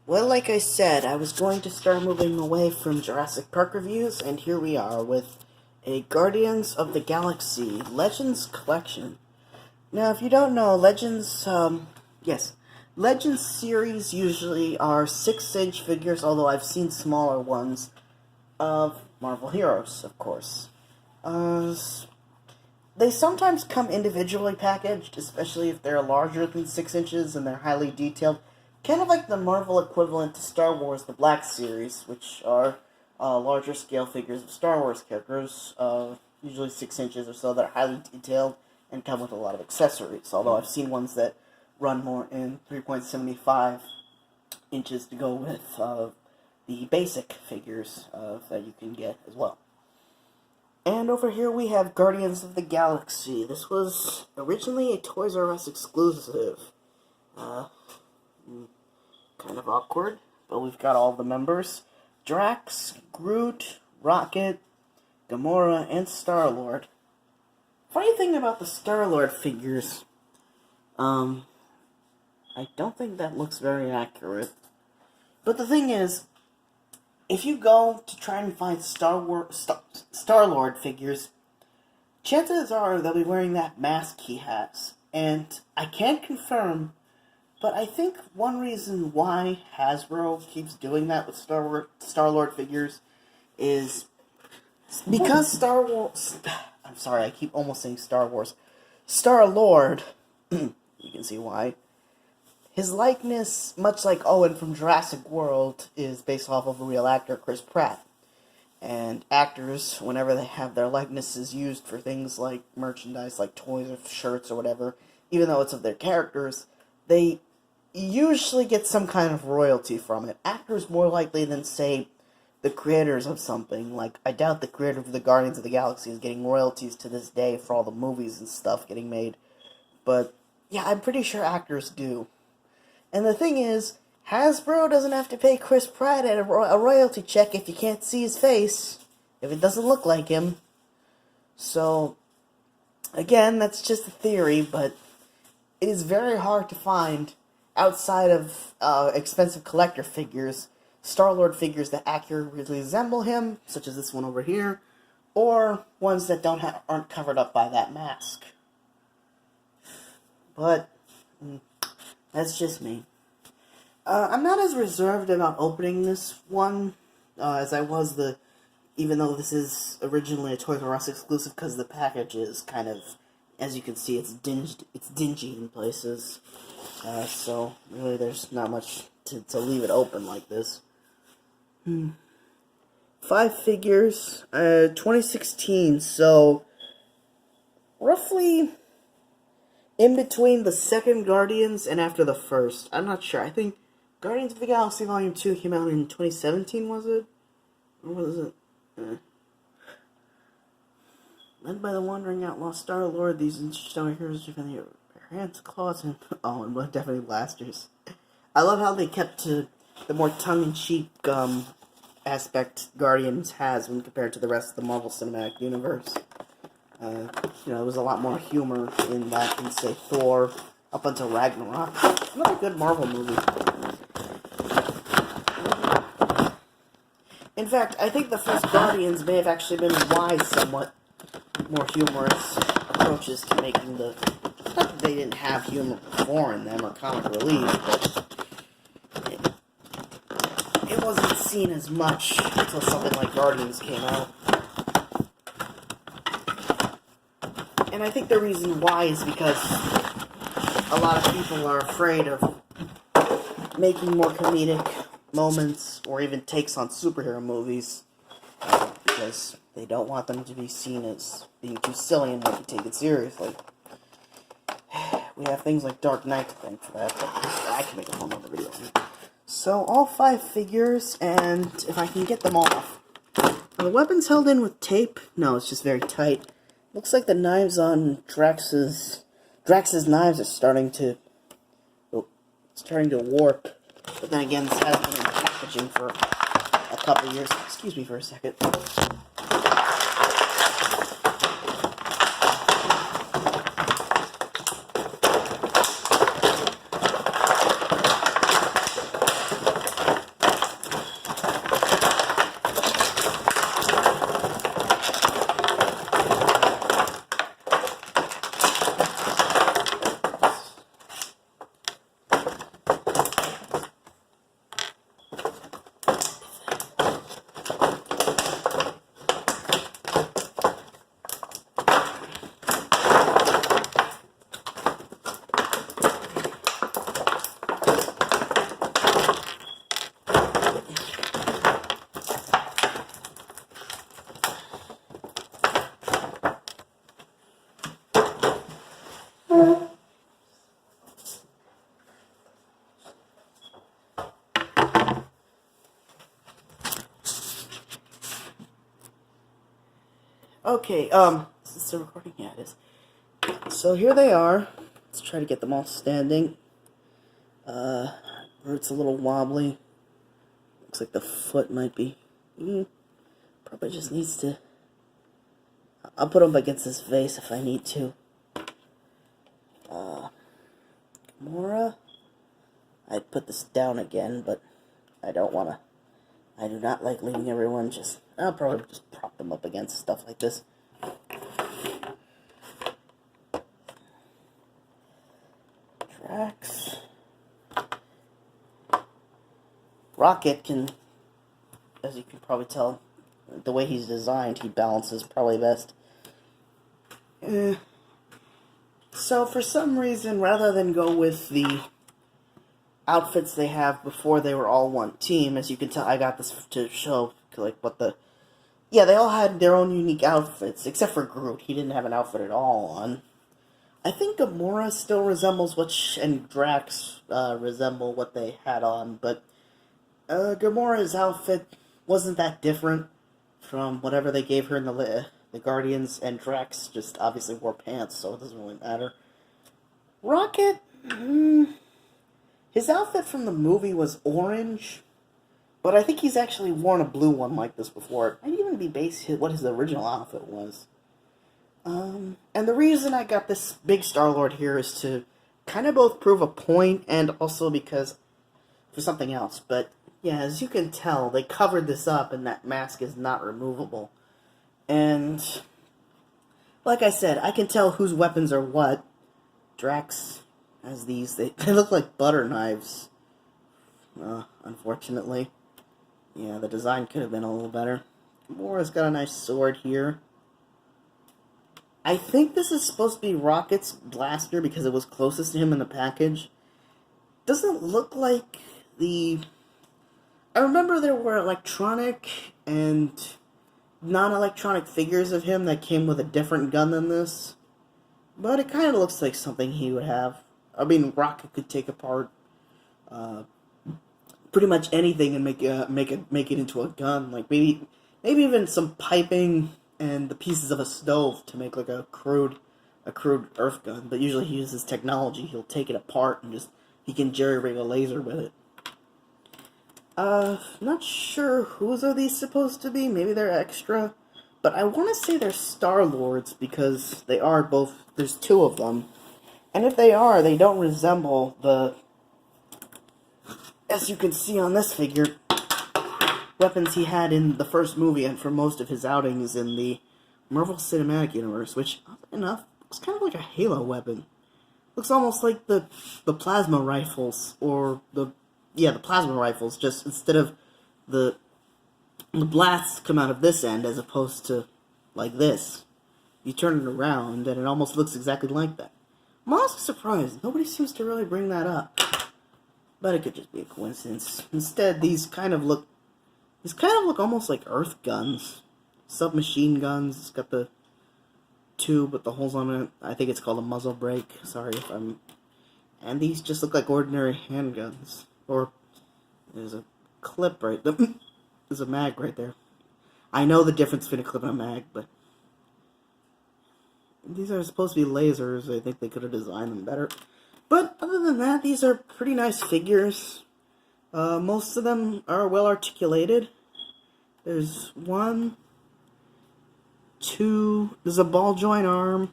Well, like I said, I was going to start moving away from Jurassic Park reviews, and here we are with a Guardians of the Galaxy Legends collection. Now, if you don't know, Legends series usually are 6-inch figures, although I've seen smaller ones, of Marvel heroes, of course. They sometimes come individually packaged, especially if they're larger than 6 inches and they're highly detailed. Kind of like the Marvel equivalent to Star Wars, the Black Series, which are larger scale figures of Star Wars characters, usually 6 inches or so, that are highly detailed and come with a lot of accessories. Although I've seen ones that run more in 3.75 inches to go with the basic figures that you can get as well. And over here we have Guardians of the Galaxy. This was originally a Toys R Us exclusive. Kind of awkward, but we've got all the members. Drax, Groot, Rocket, Gamora, and Star-Lord. Funny thing about the Star-Lord figures, I don't think that looks very accurate. But the thing is, if you go to try and find Star-Lord figures, chances are they'll be wearing that mask he has. And I can't confirm, but I think one reason why Hasbro keeps doing that with Star-Lord figures is because I'm sorry, I keep almost saying Star Wars. Star-Lord, you can see why. His likeness, much like Owen from Jurassic World, is based off of a real actor, Chris Pratt. And actors, whenever they have their likenesses used for things like merchandise, like toys or shirts or whatever, even though it's of their characters, they usually get some kind of royalty from it. Actors more likely than, say, the creators of something. Like, I doubt the creator of the Guardians of the Galaxy is getting royalties to this day for all the movies and stuff getting made. But, yeah, I'm pretty sure actors do. And the thing is, Hasbro doesn't have to pay Chris Pratt a royalty check if you can't see his face, if it doesn't look like him. So, again, that's just a theory, but it is very hard to find, outside of expensive collector figures, Star-Lord figures that accurately resemble him, such as this one over here, or ones that aren't covered up by that mask. But that's just me. I'm not as reserved about opening this one as I was even though this is originally a Toys R Us exclusive, because the package is kind of, as you can see, it's dingy in places. So really, there's not much to leave it open like this. 5 figures, 2016. So roughly in between the second Guardians and after the first. I'm not sure. I think Guardians of the Galaxy Volume 2 came out in 2017, was it? Or was it? Led by the wandering outlaw Star-Lord, these interstellar heroes defend their hands, claws, and definitely blasters. I love how they kept to the more tongue-in-cheek aspect Guardians has when compared to the rest of the Marvel Cinematic Universe. There was a lot more humor in that than, say, Thor, up until Ragnarok. Another good Marvel movie. In fact, I think the first Guardians may have actually been why somewhat more humorous approaches to making the... Not that they didn't have humor before in them, or comic relief, but it wasn't seen as much until something like Guardians came out. And I think the reason why is because a lot of people are afraid of making more comedic moments or even takes on superhero movies because they don't want them to be seen as being too silly and not be taken seriously. We have things like Dark Knight to thank for that, but I can make a whole other video on it. So, all 5 figures, and if I can get them off. Are the weapons held in with tape? No, it's just very tight. Looks like the knives on Drax's knives are starting to warp. But then again, this has been in packaging for a couple years. Excuse me for a second. Okay, is this still recording? Yeah, it is. So here they are. Let's try to get them all standing. Root's a little wobbly. Looks like the foot might be. Probably just needs to. I'll put him against his face if I need to. Gamora. I'd put this down again, but I don't want to. I do not like leaving everyone just. I'll probably just prop them up against stuff like this. Drax. Rocket can, as you can probably tell, the way he's designed, he balances probably best. So for some reason, rather than go with the outfits they have before they were all one team, as you can tell, I got this to show like what the. Yeah, they all had their own unique outfits, except for Groot. He didn't have an outfit at all on. I think Gamora still resembles and Drax resemble what they had on, but Gamora's outfit wasn't that different from whatever they gave her in the Guardians, and Drax just obviously wore pants, so it doesn't really matter. Rocket, his outfit from the movie was orange, but I think he's actually worn a blue one like this before. It might even be based what his original outfit was. And the reason I got this big Star-Lord here is to kind of both prove a point and also because for something else. But yeah, as you can tell, they covered this up and that mask is not removable. And like I said, I can tell whose weapons are what. Drax has these. They look like butter knives. Unfortunately. Yeah, the design could have been a little better. Gamora's got a nice sword here. I think this is supposed to be Rocket's blaster because it was closest to him in the package. Doesn't look like the... I remember there were electronic and non-electronic figures of him that came with a different gun than this. But it kind of looks like something he would have. I mean, Rocket could take apart pretty much anything and make it into a gun. Like maybe even some piping and the pieces of a stove to make like a crude Earth gun. But usually he uses technology. He'll take it apart and he can jerry-rig a laser with it. Not sure whose are these supposed to be. Maybe they're extra. But I want to say they're Star-Lords because they are both. There's two of them. And if they are, they don't resemble the, as you can see on this figure, weapons he had in the first movie and for most of his outings in the Marvel Cinematic Universe, which, oddly enough, looks kind of like a Halo weapon. Looks almost like the plasma rifles, or the plasma rifles, just instead of the blasts come out of this end as opposed to like this. You turn it around and it almost looks exactly like that. I'm also surprised. Nobody seems to really bring that up. But it could just be a coincidence. Instead, these kind of look almost like Earth guns. Submachine guns. It's got the tube with the holes on it. I think it's called a muzzle brake. Sorry if I'm... And these just look like ordinary handguns. Or, there's a clip right there. There's a mag right there. I know the difference between a clip and a mag, but... These are supposed to be lasers. I think they could have designed them better. But other than that, these are pretty nice figures. Most of them are well articulated. There's one, two, there's a ball joint arm,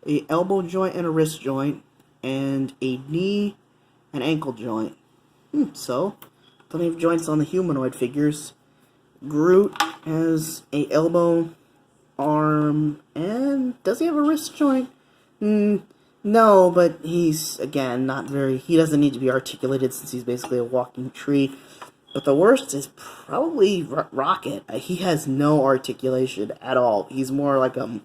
a elbow joint and a wrist joint, and a knee and ankle joint. So, plenty of joints on the humanoid figures. Groot has a elbow, arm, and does he have a wrist joint? No, but he's, again, not very... He doesn't need to be articulated since he's basically a walking tree. But the worst is probably Rocket. He has no articulation at all. He's more like a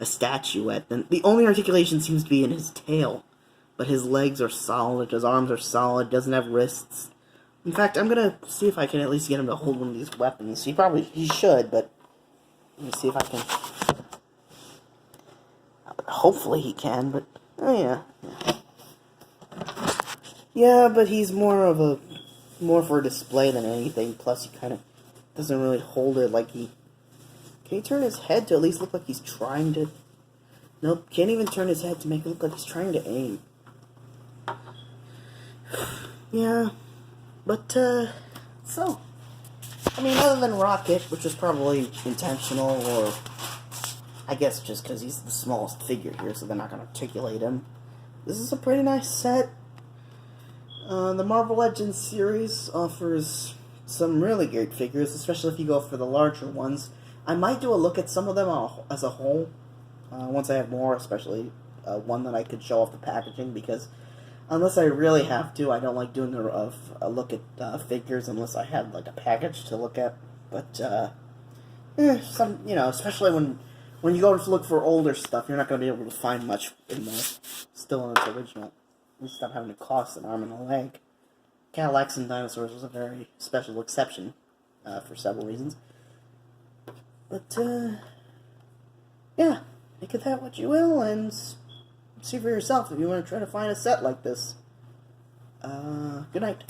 statuette. The only articulation seems to be in his tail. But his legs are solid, his arms are solid, doesn't have wrists. In fact, I'm gonna see if I can at least get him to hold one of these weapons. He should, but... Let me see if I can... Hopefully he can, but... Oh, yeah. Yeah, but he's more for display than anything. Plus, he kind of doesn't really hold it like he Can he turn his head to at least look like he's trying to... Nope, can't even turn his head to make it look like he's trying to aim. Yeah, but, so... I mean, other than Rocket, which was probably intentional, or... I guess just because he's the smallest figure here, so they're not going to articulate him. This is a pretty nice set. The Marvel Legends series offers some really great figures, especially if you go for the larger ones. I might do a look at some of them as a whole, once I have more, especially one that I could show off the packaging, because unless I really have to, I don't like doing a look at figures unless I have like a package to look at. But some, especially when you go to look for older stuff, you're not going to be able to find much in there still in its original. You stop having to cost an arm and a leg. Cadillacs and dinosaurs was a very special exception for several reasons. But, yeah, make of that what you will, and see for yourself if you want to try to find a set like this. Good night.